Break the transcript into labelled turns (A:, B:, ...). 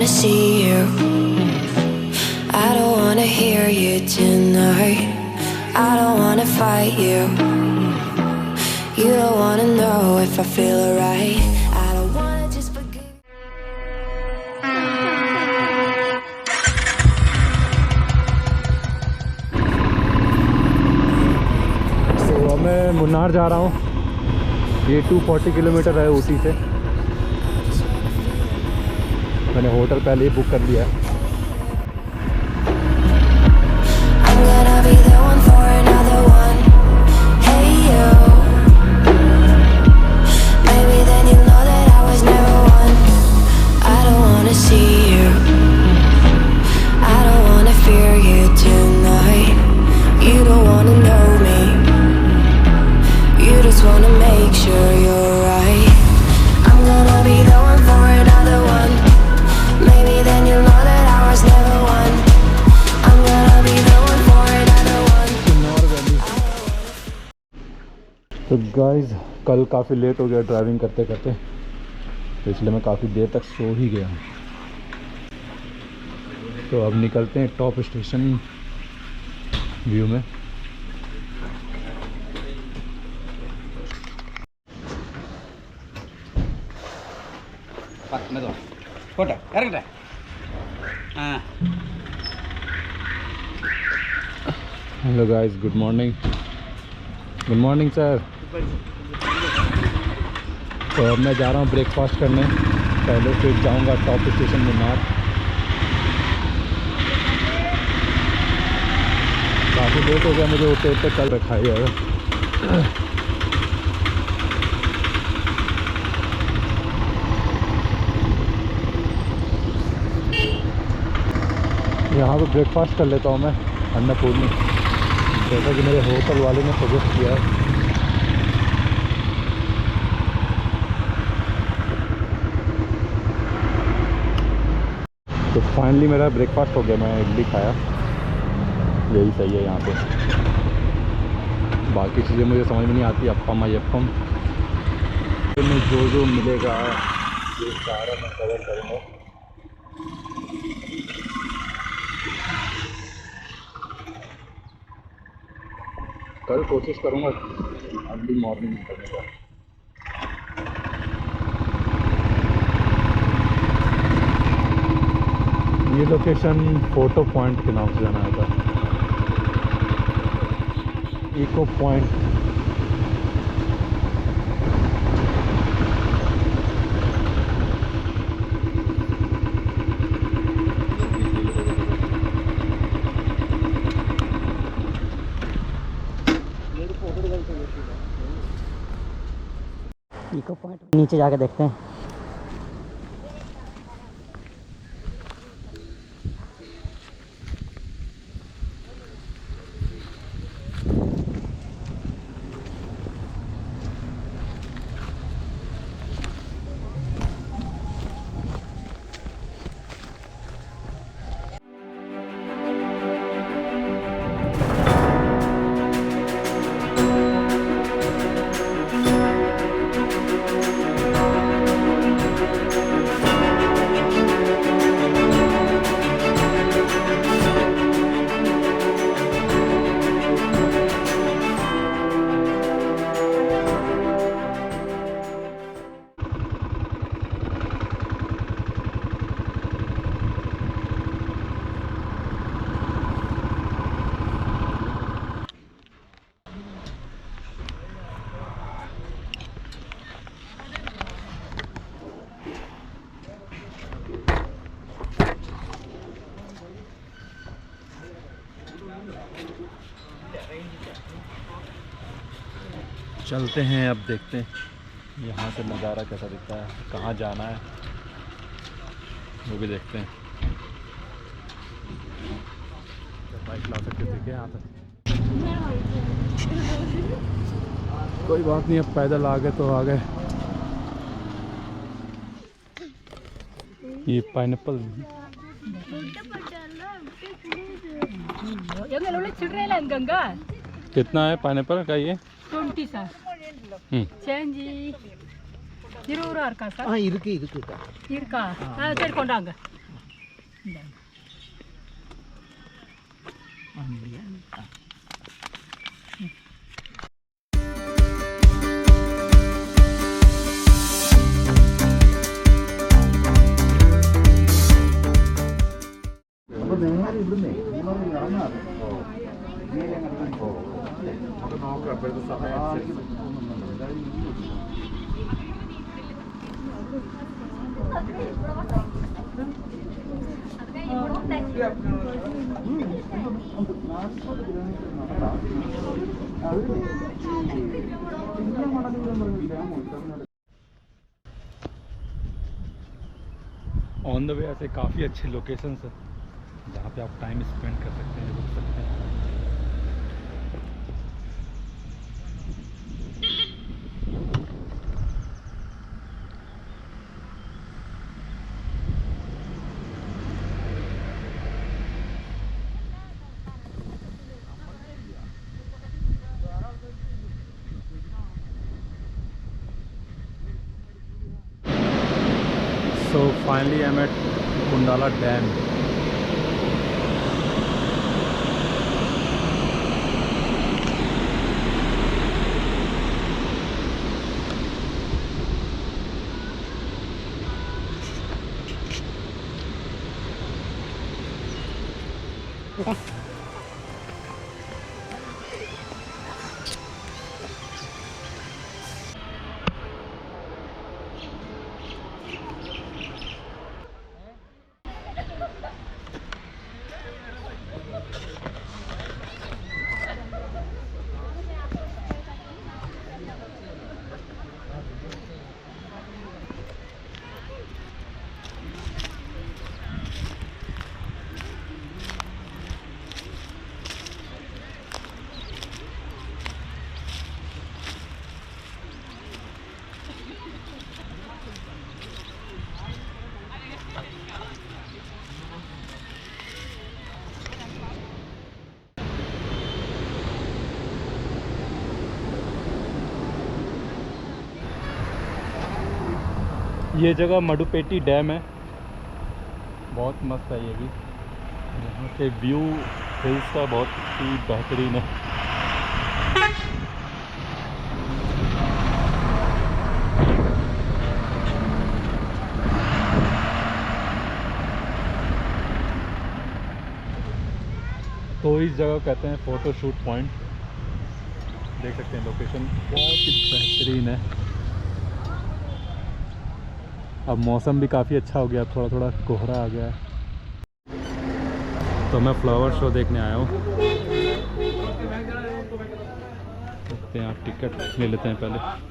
A: wanna see you. I don't wanna hear you tonight. I don't wanna fight you. You don't wanna know if I feel alright. I don't wanna just forgive.
B: तो अब मैं मुन्नार जा रहा हूँ। ये 240 kilometre है ऊटी से। मैंने होटल पहले ही बुक कर लिया है।
A: I'm gonna be the one for another one. Hey you. Maybe then you know that I was never one. I don't wanna see you. I don't wanna fear you tonight. You don't wanna know me. You just wanna make sure you're right. I'm gonna be the one for another one. Maybe then you'll know that I was never one. I'm gonna be the one for another one.
B: तो guys कल काफ़ी late हो गया driving करते करते, तो इसलिए मैं काफ़ी देर तक सो ही गया हूँ। तो अब निकलते हैं टॉप स्टेशन व्यू में। Hello guys, good morning. Good morning sir. तो अब मैं जा रहा हूँ ब्रेकफास्ट करने, पहले फिर जाऊँगा टॉप स्टेशन मुन्नार। काफ़ी लेट हो गया मुझे उठते उठते, कल रखा ही है। यहाँ पे ब्रेकफास्ट कर लेता हूँ मैं अन्नपूर्णी, जैसा कि मेरे होटल वाले ने सजेस्ट किया है। तो फाइनली मेरा ब्रेकफास्ट हो गया, मैं इडली खाया, यही सही है यहाँ पे। बाकी चीज़ें मुझे समझ में नहीं आती, अप्पम अयप्पम में जो मिलेगा ये सारा मैं कवर करूँगा। कल कोशिश करूँगा अर्ली मॉर्निंग करने का। ये लोकेशन फोटो पॉइंट के नाम से जाना था, इको पॉइंट।
C: इको पॉइंट नीचे जाके देखते हैं।
B: चलते हैं, अब देखते हैं यहाँ से नज़ारा कैसा दिखता है, कहाँ जाना है वो भी देखते हैं। बाइक ला सकते थे क्या यहाँ तक? कोई बात नहीं, अब पैदल आ गए तो आ गए। ये पाइनएप्पल कितना है पाइनएप्पल का? ये
D: 20 sir. Change. இருக்கா சரி கொண்டாங்க.
B: ऑन द वे ऐसे काफ़ी अच्छे लोकेशंस है जहाँ पे आप टाइम स्पेंड कर सकते हैं, रुक सकते हैं। So finally I'm at Kundala Dam. ये जगह मडुपेटी डैम है, बहुत मस्त है ये भी। यहाँ से व्यू हिल्स का बहुत ही बेहतरीन है। तो इस जगह कहते हैं फ़ोटो शूट पॉइंट। देख सकते हैं लोकेशन बहुत ही बेहतरीन है। अब मौसम भी काफ़ी अच्छा हो गया, थोड़ा थोड़ा कोहरा आ गया है। तो मैं फ्लावर शो देखने आया हूँ। देखते हैं, आप टिकट ले लेते हैं पहले।